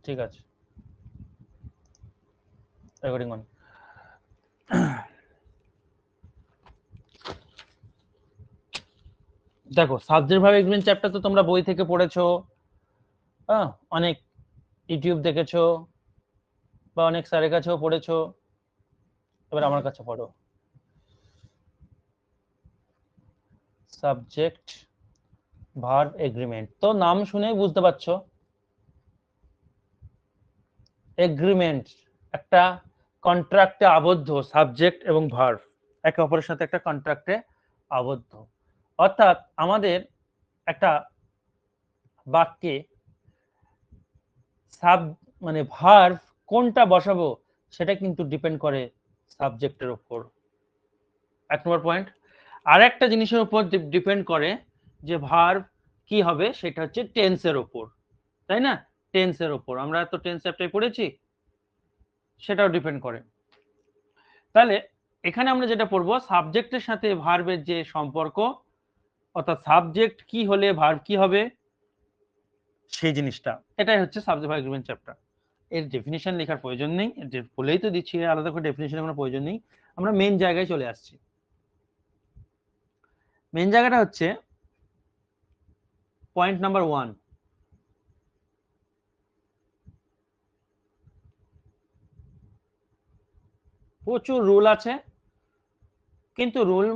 ঠিক আছে, recording on. দেখো, সাবজেক্ট ভার্ব এগ্রিমেন্ট চ্যাপ্টার তো তোমরা বই থেকে পড়েছো, অনেক ইউটিউব দেখেছো বা অনেক স্যারের কাছেও পড়েছো। এবার আমার কাছে পড়ো। সাবজেক্ট ভার্ব এগ্রিমেন্ট, তো নাম শুনেই বুঝতে পারছো এগ্রিমেন্ট একটা কন্ট্রাক্টে আবদ্ধ সাবজেক্ট এবং ভার্ব একে অপরের সাথে একটা কন্ট্রাক্টে আবদ্ধ। অর্থাৎ আমাদের একটা বাক্যে সাব মানে ভার্ব কোনটা বসাবো সেটা কিন্তু ডিপেন্ড করে সাবজেক্টের উপর, এক নম্বর পয়েন্ট। আর একটা জিনিসের উপর ডিপেন্ড করে যে ভার্ব কি হবে, সেটা হচ্ছে টেন্সের উপর, তাই না? টেন্সের উপর আমরা তো টেন্স চ্যাপ্টারে পড়েছি, সেটাও ডিপেন্ড করে। তাহলে এখানে আমরা যেটা পড়বো সাবজেক্টের সাথে ভার্বের যে সম্পর্ক, অর্থাৎ সাবজেক্ট কি হলে ভার্ব কি হবে সেই জিনিসটা, এটাই হচ্ছে সাবজেক্ট ভার্ব এগ্রিমেন্ট চ্যাপ্টার। এর ডেফিনিশন লেখার প্রয়োজন নেই, বলেই তো দিচ্ছি, আলাদা করে ডেফিনিশনের কোনো প্রয়োজন নেই। আমরা মেন জায়গায় চলে আসছি। মেন জায়গাটা হচ্ছে পয়েন্ট নাম্বার 1। প্রচুর রুল আছে, কিন্তু রুল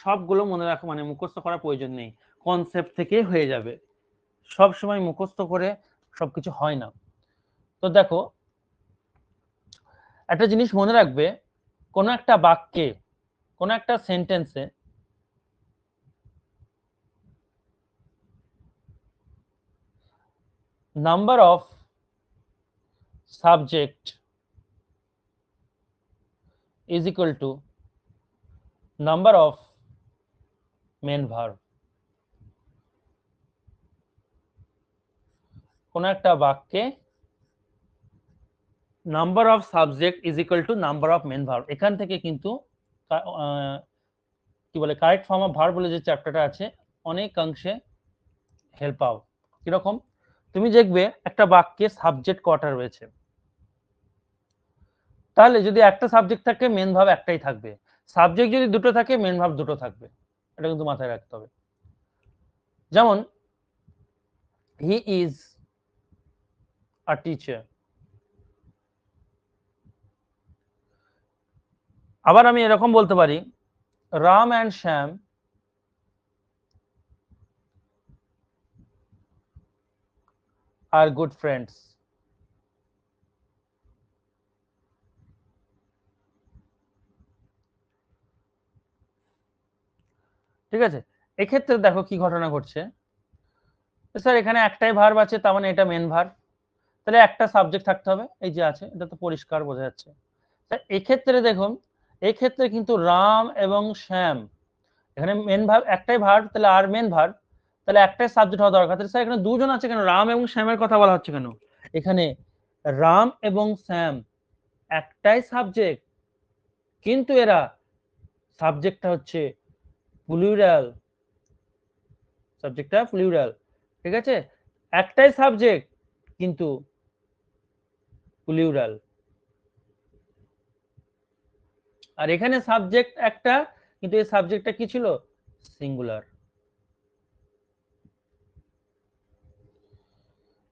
সবগুলো মনে রাখা মানে মুখস্থ করার প্রয়োজন নেই, কনসেপ্ট থেকে হয়ে যাবে। সব সময় মুখস্থ করে সবকিছু হয় না। তো দেখো, একটা জিনিস মনে রাখবে, কোন একটা বাক্যে, কোন একটা সেন্টেন্সে number of subject is equal to number of main verb. কোন একটা বাক্যে number of subject is equal to number of main verb, এখান থেকে কিন্তু কি বলে কারেক্ট ফর্ম অফ ভার্ব বলে যে চ্যাপ্টারটা আছে অনেকাংশে হেল্প পাও। কিরকম? তুমি দেখবে একটা বাক্যে সাবজেক্ট কটা রয়েছে, তাহলে যদি একটা সাবজেক্ট থাকে মেন ভার্ব একটাই থাকবে, সাবজেক্ট যদি দুটো থাকে মেন ভার্ব দুটো থাকবে, এটা কিন্তু মাথায় রাখতে হবে। যেমন হি ইজ আ টিচার। আবার আমি এরকম বলতে পারি রাম অ্যান্ড শ্যাম আর গুড ফ্রেন্ডস। ঠিক আছে, এক্ষেত্রে দেখো কি ঘটনা ঘটছে, স্যার এখানে একটাই ভার্ব আছে, তার মানে এটা মেন ভার্ব, তাহলে একটা সাবজেক্ট থাকতে হবে, এই যে আছে, এটা তো পরিষ্কার বোঝা যাচ্ছে। এক্ষেত্রে দেখুন, এক্ষেত্রে কিন্তু রাম এবং শ্যাম, এখানে মেন ভার্ব একটাই ভার্ব, তাহলে আর মেন ভার্ব, তাহলে একটাই সাবজেক্ট হওয়া দরকার। তাহলে স্যার এখানে দুজন আছে কেন, রাম এবং শ্যামের কথা বলা হচ্ছে কেন? এখানে রাম এবং শ্যাম একটাই সাবজেক্ট, কিন্তু এরা সাবজেক্টটা হচ্ছে প্লুরাল, সাবজেক্টটা প্লুরাল। ঠিক আছে, একটাই সাবজেক্ট কিন্তু প্লুরাল। আর এখানে সাবজেক্ট একটা, কিন্তু এই সাবজেক্টটা কি ছিল, সিঙ্গুলার।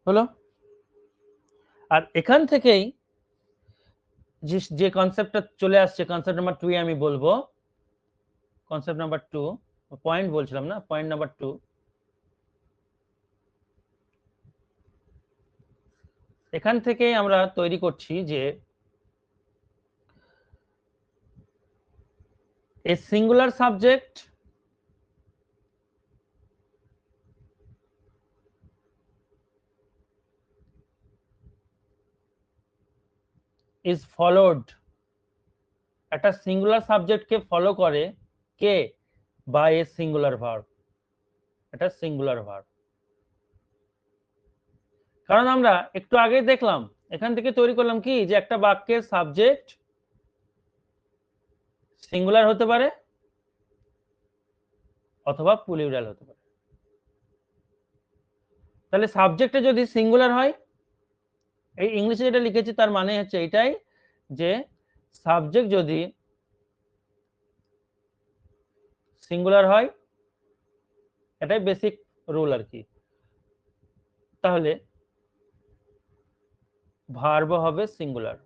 হলো? আর এখান থেকেই যে কনসেপ্টটা চলে আসছে, কনসেপ্ট নাম্বার 2 আমি বলবো, কনসেপ্ট নাম্বার 2, পয়েন্ট বলছিলাম না, পয়েন্ট নাম্বার 2। এখান থেকেই আমরা তৈরি করছি যে a singular subject is followed, একটা সিঙ্গুলার সাবজেক্টকে ফলো করে কে, বাই এ সিঙ্গুলার ভার্ব, এটা সিঙ্গুলার ভার্ব। কারণ আমরা একটু আগে দেখলাম, এখান থেকে তৈরি করলাম কি, যে একটা বাক্যের সাবজেক্ট সিঙ্গুলার হতে পারে অথবা প্লুরাল হতে পারে। তাহলে সাবজেক্টে যদি সিঙ্গুলার হয় এই ইংলিশে যেটা লিখেছি তার মানে হচ্ছে এটাই যে সাবজেক্ট যদি সিঙ্গুলার হয়, এটাই বেসিক রুল আর কি, তাহলে ভার্ব হবে সিঙ্গুলার।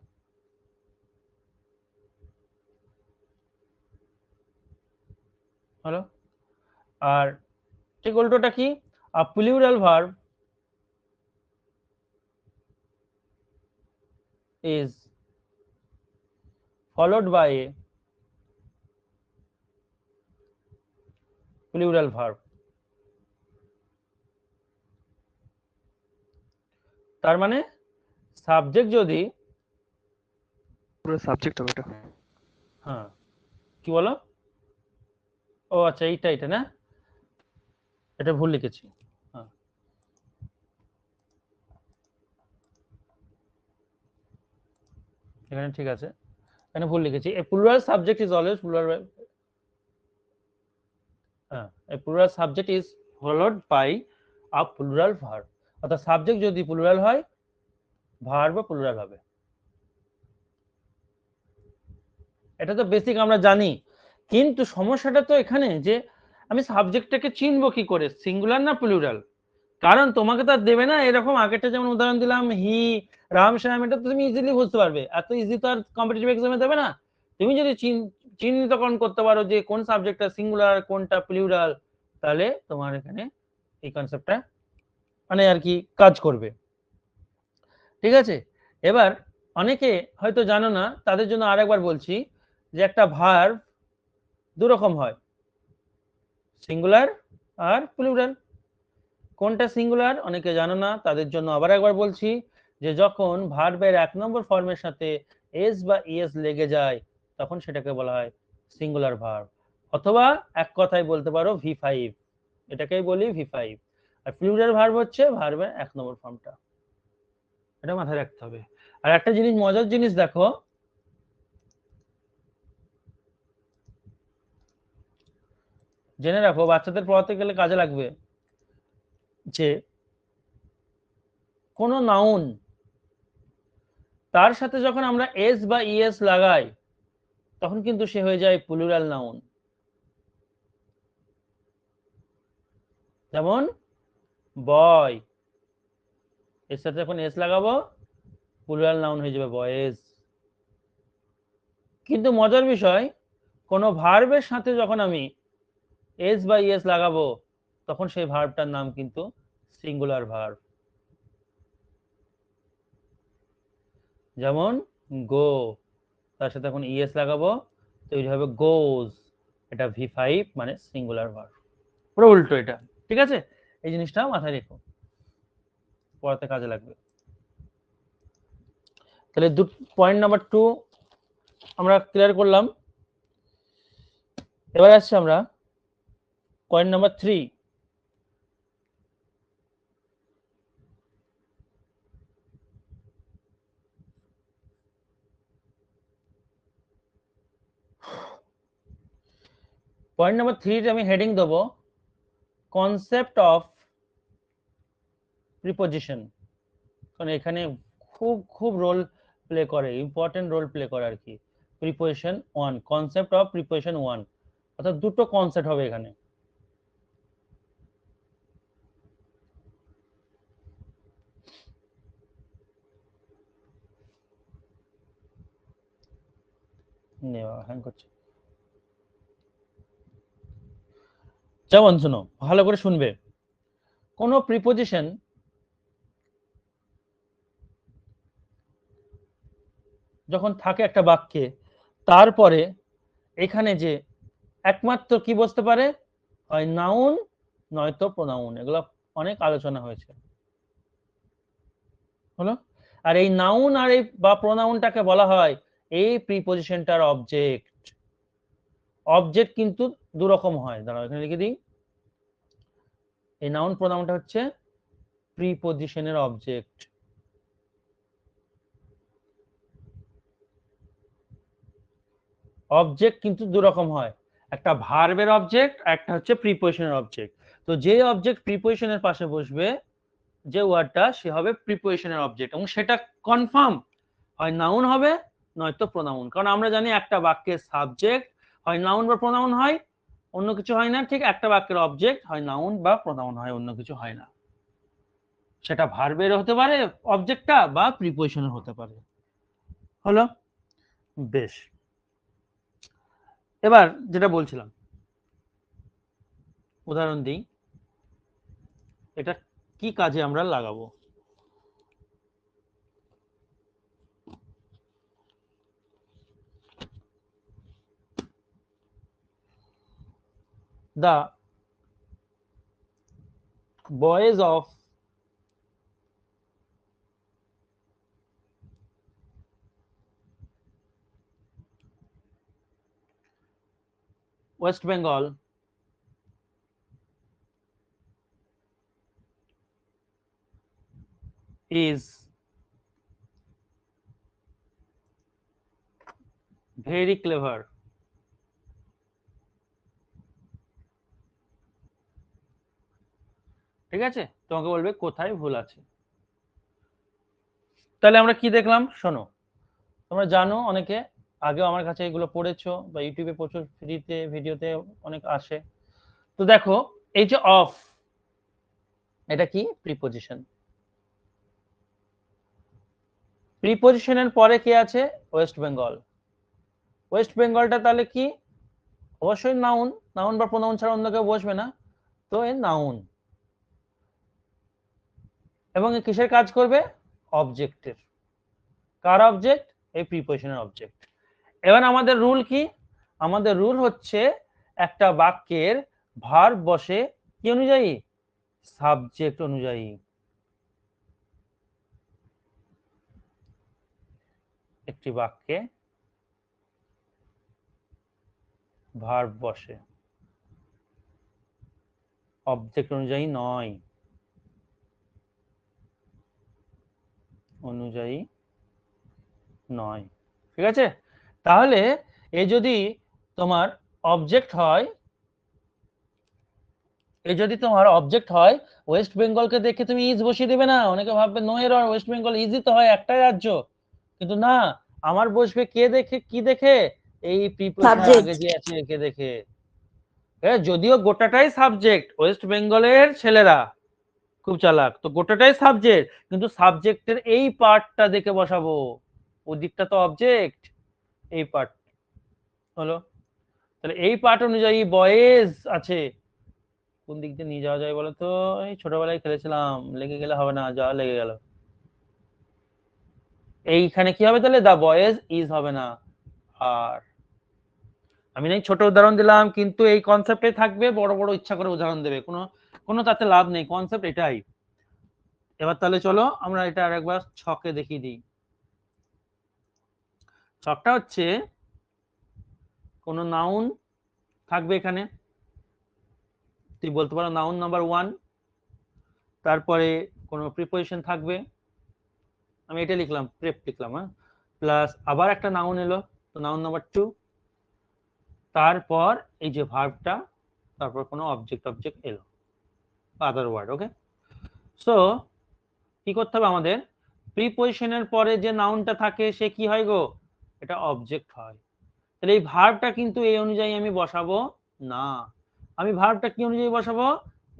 হলো? আর ঠিক উল্টোটা কি, a plural verb is followed by a plural verb। তার মানে সাবজেক্ট যদি পুরো সাবজেক্ট হবে এটা। হ্যাঁ কি বলো? ও আচ্ছা এইটা এটা না, এটা ভুল লিখেছি। হ্যাঁ এখানে ঠিক আছে, এখানে ভুল লিখেছি। A plural subject is always plural, হ্যাঁ a plural subject is followed by a plural verb. অর্থাৎ সাবজেক্ট যদি প্লুরাল হয়, ভার্বও প্লুরাল হবে। এটা তো বেসিক আমরা জানি, কিন্তু সমস্যাটা তো এখানে যে আমি সাবজেক্টটাকে চিনবো কি করে, সিঙ্গুলার না প্লুরাল? কারণ তোমাকে তো আর দেবে না এরকম আগেরটা যেমন উদাহরণ দিলাম হি, রাম, শ্যাম, এটা তো তুমি ইজিলি বুঝতে পারবে, এত ইজি তো আর কম্পিটিটিভ এক্সামে দেবে না। তুমি যদি চিহ্নিতকরণ করতে পারো যে কোন সাবজেক্টটা সিঙ্গুলার কোনটা প্লুরাল, তাহলে তোমার এখানে এই কনসেপ্টটা মানে আর কি কাজ করবে। ঠিক আছে, এবার অনেকে হয়তো জানো না, তাদের জন্য আরেকবার বলছি যে একটা ভার্ব দু রকম হয়, সিঙ্গুলার আর প্লুরাল। কোনটা সিঙ্গুলার অনেকে জানো না, তাদের জন্য আবার একবার বলছি যে যখন ভার্বের 1 নম্বর ফর্মের সাথে এস বা ইএস লেগে যায় তখন সেটাকে বলা হয় সিঙ্গুলার ভার্ব, অথবা এক কথায় বলতে পারো V5, এটাকেই বলি V5। আর প্লুরাল ভার্ব হচ্ছে ভার্বের 1 নম্বর ফর্মটা, এটা মাথায় রাখতে হবে। আর একটা জিনিস, মজার জিনিস দেখো, জেনে রাখো, বাচ্চাদের পড়াতে গেলে কাজে লাগবে, যে কোন নাউন তার সাথে যখন আমরা এস বা ইএস লাগাই তখন কিন্তু সে হয়ে যায় প্লুরাল নাউন। যেমন বয়, এর সাথে যখন এস লাগাবো প্লুরাল নাউন হয়ে যাবে বয়েজ। কিন্তু মজার বিষয়, কোন ভার্বের সাথে যখন আমি এস বা ইএস লাগাবো তখন সেই ভার্বটার নাম কিন্তু সিঙ্গুলার ভার্ব। যেমন গো, তার সাথে এখন ইএস লাগাবো তৈরি হবে গোজ, এটা V5 মানে সিঙ্গুলার ভার্ব। পুরো উল্টো এটা, ঠিক আছে? এই জিনিসটা মাথায় রেখো, পড়াতে কাজে লাগবে। তাহলে পয়েন্ট নাম্বার 2 আমরা ক্লিয়ার করলাম। এবার আসছি আমরা পয়েন্ট নাম্বার 3। পয়েন্ট নাম্বার 3 আমি হেডিং দেবো কনসেপ্ট অফ প্রিপোজিশন, কারণ এখানে খুব খুব রোল প্লে করে, ইম্পর্টেন্ট রোল প্লে করে আর কি। প্রিপোজিশন 1, কনসেপ্ট অফ প্রিপোজিশন 1, অর্থাৎ দুটো কনসেপ্ট হবে এখানে। হ্যাং করছে, যেমন শুনো ভালো করে শুনবে, কোন প্রিপোজিশন যখন থাকে একটা বাক্যে, তারপরে এখানে যে একমাত্র কি বসতে পারে, হয় নাউন নয়তো প্রোনাউন, এগুলো অনেক আলোচনা হয়েছে, হলো? আর এই নাউন আর এই বা প্রোনাউনটাকে বলা হয় এই প্রিপোজিশনটার অবজেক্ট। অবজেক্ট কিন্তু দু রকম হয়, দাঁড়াও এখানে লিখে দিই, এই নাউন প্রোনাউনটা হচ্ছে প্রিপোজিশনের অবজেক্ট। অবজেক্ট কিন্তু দু রকম হয়, একটা ভার্বের অবজেক্ট, একটা হচ্ছে প্রিপোজিশনের অবজেক্ট। তো যে অবজেক্ট প্রিপোজিশনের পাশে বসবে, যে ওয়ার্ডটা সে হবে প্রিপোজিশনের অবজেক্ট, এবং সেটা কনফার্ম হয় নাউন হবে নয়তো প্রোনাউন। কারণ আমরা জানি একটা বাক্যের সাবজেক্ট হয় নাউন বা প্রোনাউন হয়, অন্য কিছু হয় না। ঠিক একটা বাক্যের অবজেক্ট হয় নাউন বা প্রোনাউন হয়, অন্য কিছু হয় না। সেটা ভার্বের হতে পারে অবজেক্টটা, বা প্রিপোজিশনের হতে পারে। হলো? বেশ, এবার যেটা বলছিলাম, উদাহরণ দিই, এটা কি কাজে আমরা লাগাবো। The boys of West Bengal is very clever. ঠিক আছে, তোমাকে বলবে কোথায় ভুল আছে। তাহলে আমরা কি দেখলাম শোনো, তোমরা জানো অনেকে, আগেও আমার কাছে এগুলো পড়েছো, বা ইউটিউবে প্রচুর ফ্রিতে ভিডিওতে অনেক আসে। তো দেখো, এই যে অফ, এটা কি প্রিপোজিশন। প্রিপোজিশনের পরে কি আছে? ওয়েস্ট বেঙ্গল। ওয়েস্ট বেঙ্গলটা তাহলে কি? অবশ্যই নাউন, নাউন বা প্রোনাউন ছাড়া অন্য কেউ বসবে না, তো এ নাউন। এবং কিসের কাজ করবে? অবজেক্টের। কার অবজেক্ট? এই প্রিপোজিশনের অবজেক্ট। এবার আমাদের রুল কি? আমাদের রুল হচ্ছে একটা বাক্যের ভার্ব বসে কি অনুযায়ী? সাবজেক্ট অনুযায়ী। একটি বাক্যে ভার্ব বসে, অবজেক্ট অনুযায়ী নয়, অনুযায়ী নয়। ঠিক আছে, তাহলে এ যদি তোমার অবজেক্ট হয়, এ যদি তোমার অবজেক্ট হয়, ওয়েস্ট বেঙ্গলকে দেখে তুমি ইজ বসিয়ে দেবে না। অনেকে ভাববে no error, West Bengal easy তো হয়, একটাই রাজ্য। কিন্তু না, আমার বসবে কে দেখে? কি দেখে? এই প্রিপোজিশনের আগে যে আছে একে দেখে। যদিও গোটাটাই সাবজেক্ট, ওয়েস্ট বেঙ্গলের ছেলেরা খুব চালাক, তো গোটাটাই সাবজেক্ট, কিন্তু সাবজেক্টের এই পার্টটা দেখে বসাবো, ওদিকটা তো অবজেক্ট, এই পার্ট হলো। তাহলে এই পার্ট অনুযায়ী বয়েজ আছে, কোন দিক দিয়ে নিয়ে যাওয়া যায় বলো তো? এই ছোটবেলায় খেলেছিলাম, লেগে গেলে হবে না, যা লেগে গেল। এইখানে কি হবে তাহলে? দা বয়েজ ইজ হবে না। আর আমি নাই ছোট উদাহরণ দিলাম, কিন্তু এই কনসেপ্টে থাকবে, বড় বড় ইচ্ছা করে উদাহরণ দেবে, কোনো কোনো তাতে লাভ নেই, কনসেপ্ট এটাই। এবার তাহলে চলো আমরা এটা আরেকবার ছকে দেখিয়ে দিই। ছকটা হচ্ছে, কোনো নাউন থাকবে এখানে, তুই বলতে পারো নাউন নাম্বার 1, তারপরে কোনো প্রিপোজিশন থাকবে, আমি এটা লিখলাম, প্রেপ লিখলাম, হ্যাঁ, প্লাস আবার একটা নাউন এলো, তো নাউন নাম্বার 2, তারপর এই যে ভার্বটা, তারপর কোনো অবজেক্ট অবজেক্ট এলো, আদার ওয়ার্ড। ওকে, সো কি করতে হবে আমাদের? প্রিপোজিশনের পরে যে নাউনটা থাকে সে কি হয় গো? এটা অবজেক্ট হয়। তাহলে এই ভার্বটা কিন্তু এই অনুযায়ী আমি বসাবো না, আমি ভার্বটা কি অনুযায়ী বসাবো?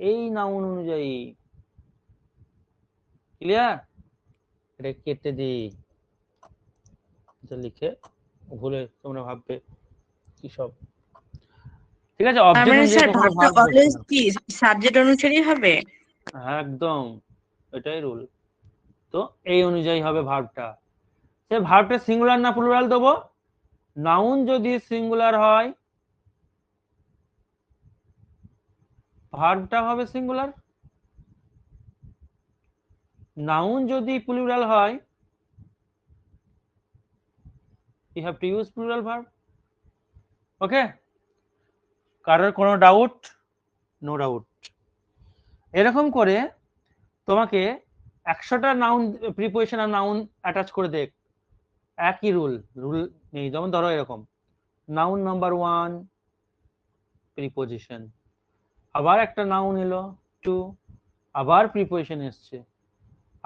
এই নাউন অনুযায়ী। ক্লিয়ার? এটা কেটে দিই, লিখে ভুলে তোমরা ভাববে কি সব। ঠিক আছে, তার অবজেক্ট মানে অনুযায়ী স্যার কখনো ভাবটা ভার্ব বসবে অলওয়েজ না। কি সাবজেক্ট অনুসারেই হবে? একদম, এটাই রুল। তো এই অনুযায়ী হবে ভার্বটা। সে ভার্বটা সিঙ্গুলার না প্লুরাল দেবো? নাউন যদি সিঙ্গুলার হয়, ভার্বটা হবে সিঙ্গুলার। নাউন যদি প্লুরাল হয়, you have to use plural verb. Okay, কারোর কোনো ডাউট? No doubt. এরকম করে তোমাকে 100টা নাউন, প্রিপোজিশন আর নাউন অ্যাটাচ করে দেখ, একই রুল, রুল নেই। যেমন ধরো এরকম, নাউন নাম্বার 1 প্রিপোজিশন, আবার একটা নাউন এলো 2, আবার প্রিপোজিশন এসছে,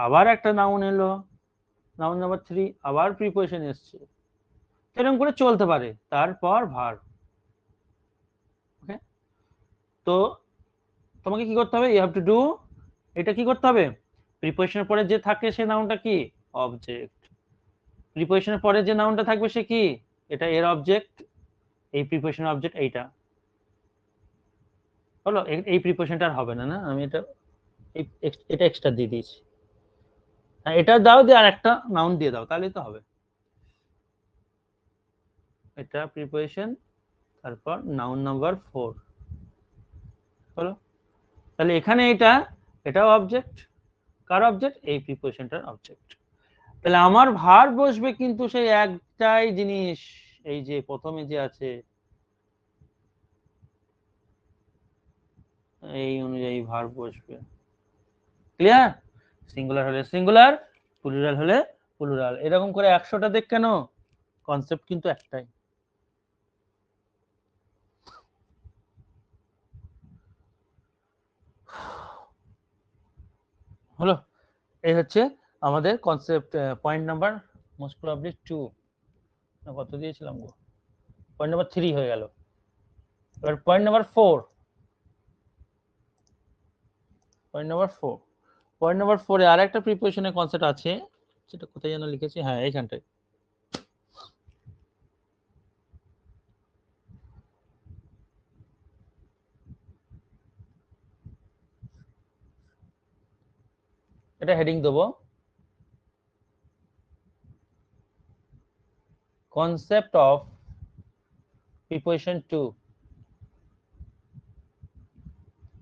আবার একটা নাউন এলো, নাউন নাম্বার 3, আবার প্রিপোজিশন এসছে, এরকম করে চলতে পারে, তারপর ভার্ব। ওকে, তো তোমাকে কি করতে হবে, ইউ হ্যাভ টু ডু, এটা কি করতে হবে, প্রিপোজিশনের পরে যে থাকে সে নাউনটা কি, অবজেক্ট। প্রিপোজিশনের পরে যে নাউনটা থাকবে সে কি, এটা এর অবজেক্ট, এই প্রিপোজিশনের অবজেক্ট এইটা হলো। এই প্রিপোজিশনটা আর হবে না, না আমি এটা এটা এক্সট্রা দিয়ে দিয়েছি। এটা দাও, দিয়ে আর একটা নাউন দিয়ে দাও, তাহলেই তো হবে। এটা প্রিপোজিশন, তারপর নাউন নাম্বার 4 হলো। তাহলে এখানে এটাও অবজেক্ট, কার অবজেক্ট, এই প্রিপোজিশনটার অবজেক্ট। তাহলে আমার ভার্ব বসবে কিন্তু সেই একটাই জিনিস, এই যে প্রথমে যে আছে এই অনুযায়ী ভার্ব বসবে। ক্লিয়ার? সিঙ্গুলার হলে সিঙ্গুলার, প্লুরাল হলে প্লুরাল, এরকম করে 100টা দেখ কেন, কনসেপ্ট কিন্তু একটাই। হলো, এই হচ্ছে আমাদের concept point number most probably 2 না কত দিয়েছিলাম গো, পয়েন্ট নাম্বার 3 হয়ে গেল। এবার point number 4, point number 4, point number 4 এ আরেকটা প্রিপোজিশনের কনসেপ্ট আছে, সেটা কোথায় যেন লিখেছি, হ্যাঁ এইখানটায়। এটা হেডিং দেবো, কনসেপ্ট অফ প্রিপোজিশন 2।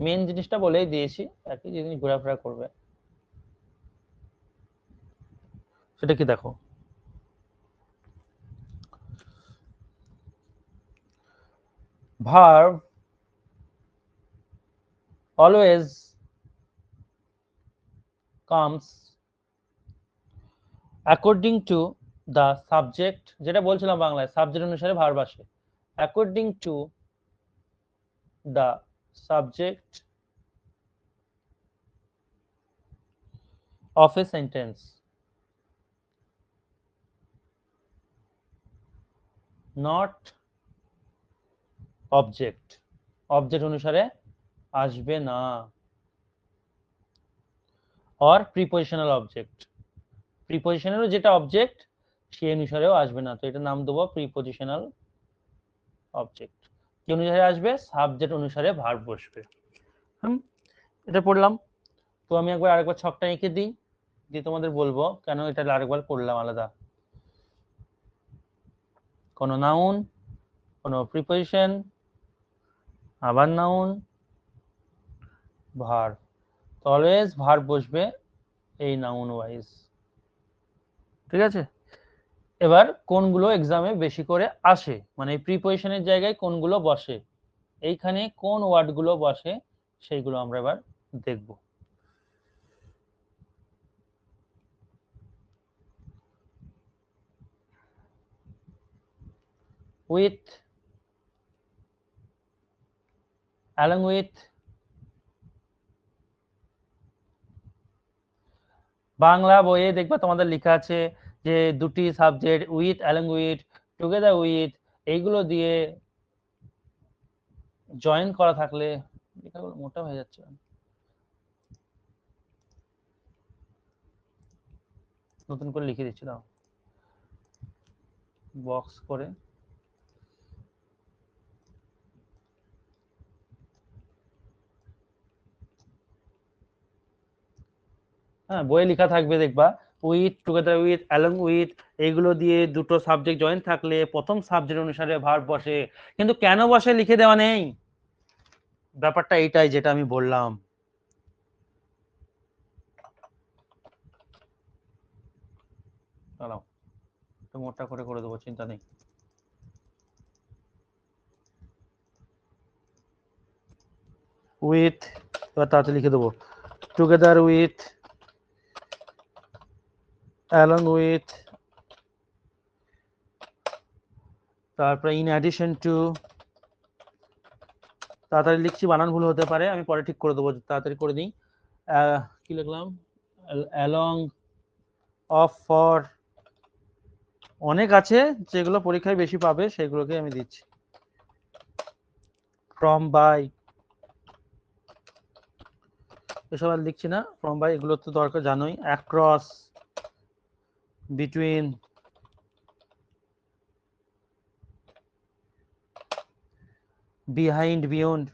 মেন জিনিসটা বলেই দিয়েছি, একই জিনিস ঘোরাফেরা করবে। সেটা কি দেখো, verb always comes according to the subject, যেটা বলছিলাম বাংলায় সাবজেক্ট অনুসারে ভার্ব আসে, according to the subject of a sentence, not object, object অনুসারে আসবে না, or prepositional object, প্রিপোজিশনেরও যেটা অবজেক্ট সেই অনুসারেও আসবে না, তো এটা নাম দেবো প্রিপোজিশনাল অবজেক্ট। কি অনুসারে আসবে, সাবজেক্ট অনুসারে ভার্ব বসবে। এটা পড়লাম। তো আমি একবার আরেকবার ছকটা এঁকে দিই, দিয়ে তোমাদের বলবো কেন এটা আরেকবার করলাম আলাদা। কোনো নাউন, কোনো প্রিপোজিশন, আবার নাউন, ভার্ব, অলওয়েজ ভার্ব বসবে এই নাউন ওয়াইজ। ঠিক আছে, এবার কোনগুলো এক্সামে বেশি করে আসে, মানে এই প্রিপোজিশনের জায়গায় কোনগুলো বসে, এইখানে কোন ওয়ার্ডগুলো বসে সেইগুলো আমরা এবার দেখব। with, along with, বাংলা বইয়ে দেখবা তোমাদের লেখা আছে যে দুটি subject with, along with, together with, এইগুলো দিয়ে জয়েন করা থাকলে, লেখাগুলো মোটা হয়ে যাচ্ছে, নতুন করে লিখে দিচ্ছি, দাও বক্স করে। হ্যাঁ, বইয়ে লেখা থাকবে দেখবা with, together with, along with, এইগুলো দিয়ে দুটো সাবজেক্ট জয়েন থাকলে প্রথম সাবজেক্ট অনুসারে ভার্ব বসে, কিন্তু কেন বসে লিখে দেওয়া নেই, ব্যাপারটা এইটাই যেটা আমি বললাম। দাঁড়াও, একটু মোটা করে দেবো, চিন্তা নেই। উইথ, এবার তাড়াতাড়ি লিখে দেবো, টুগেদার উইথ, অ্যালং উইথ, তারপরে ইন অ্যাডিশন টু, তাড়াতাড়ি লিখছি বানান ভুল হতে পারে, আমি পরে ঠিক করে দেবো, তাড়াতাড়ি করে দিই। কি লিখলাম, অ্যালং, অফ, ফর, অনেক আছে যেগুলো পরীক্ষায় বেশি পাবে সেগুলোকে আমি দিচ্ছি। ফ্রম, বাই, এসব আর লিখছি না। ফ্রম, বাই এগুলো তো দরকার জানোই। Across, between, behind, beyond,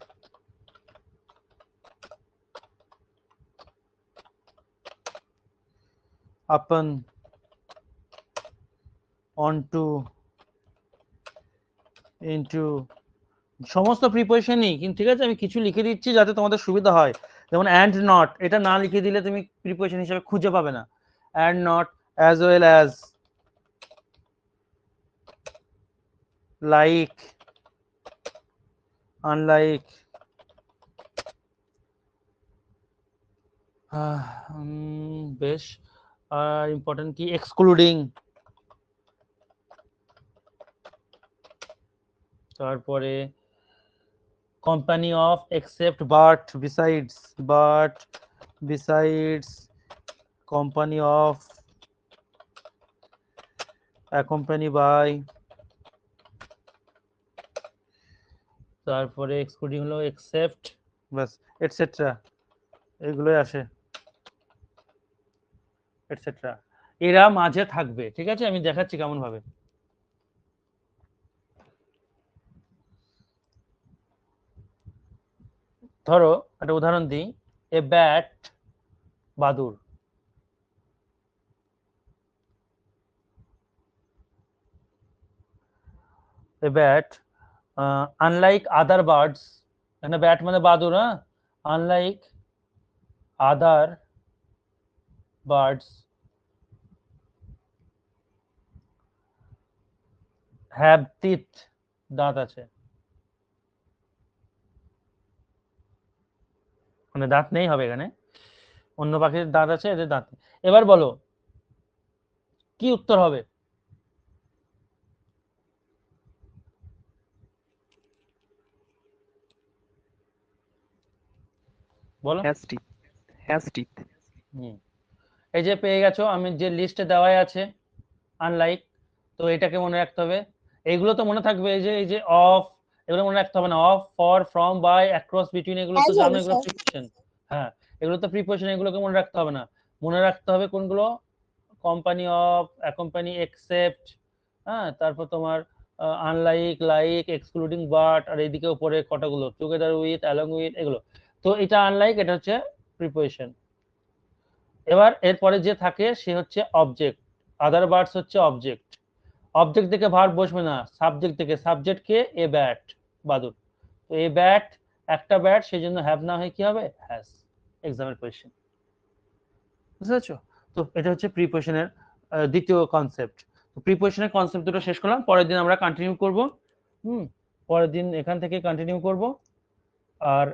upon, onto, into, সমস্ত প্রিপোজিশনই কিন্তু, ঠিক আছে? আমি কিছু লিখে দিচ্ছি যাতে তোমাদের সুবিধা হয়। যেমন অ্যান্ড নট, এটা না লিখে দিলে তুমি প্রিপোজিশন হিসেবে খুঁজে পাবে না। And not, as well as, like, unlike, বেশ। আর ইম্পর্টেন্ট কি, এক্সক্লুডিং, তারপরে company of, except, but, besides, company of, accompany by, তারপরে এক্সক্লুডিং হলো এক্সেপ্ট, বাস, এটসেট্রা, এগুলোই আসে, এটসেট্রা। এরা মাঝে থাকবে, ঠিক আছে? আমি দেখাচ্ছি কেমন ভাবে। ধরো একটা উদাহরণ দিই, এ ব্যাট, বাদুর। এ ব্যাট, আনলাইক আদার বার্ডস, এখানে ব্যাট মানে বাদুর, হ্যাঁ? Unlike other birds have teeth, দাঁত আছে। মানে দাঁত নেই হবে এখানে, অন্য পাখির দাঁত আছে, এদের দাঁত নেই। এবার বলো কি উত্তর হবে? বলো। has teeth এই যে পেয়ে গেছো, আমি যে লিস্টে দেওয়াই আছে আনলাইক, তো এটাকে মনে রাখতে হবে। এইগুলো তো মনে থাকবে, এই যে অফ, এগুলো মনে রাখতে হবে না। Of, for, from, by, across, between, এগুলো তো জানো, এগুলো প্রিপোজিশন। হ্যাঁ, এগুলো তো প্রিপোজিশন, এগুলোকে মনে রাখতে হবে না। মনে রাখতে হবে কোনগুলো, কোম্পানি অফ, অ্যাকম্পানি, এক্সেপ্ট, হ্যাঁ, তারপর তোমার আনলাইক, লাইক, এক্সক্লুডিং, বাট, আর এইদিকে উপরে কটাগুলো টুগেদার উইথ, অ্যালং উইথ, এগুলো। তো এটা আনলাইক, এটা হচ্ছে প্রিপোজিশন। এবার এরপরে যে থাকে সে হচ্ছে অবজেক্ট, আদার বার্ডস হচ্ছে অবজেক্ট। অবজেক্ট থেকে ভার্ব বসবে না, সাবজেক্ট থেকে। সাবজেক্ট কে? এ ব্যাট, বাদুর। তো এ ব্যাট, একটা ব্যাট, সেই জন্য হ্যাভ না হয় কি হবে? হ্যাজ। এক্সামের কোয়েশ্চেন, বুঝতে পারছো? তো এটা হচ্ছে প্রিপোজিশনের দ্বিতীয় কনসেপ্ট। তো প্রিপোজিশনের কনসেপ্ট দুটো শেষ করলাম, পরের দিন আমরা কন্টিনিউ করব। পরের দিন এখান থেকে কন্টিনিউ করব। আর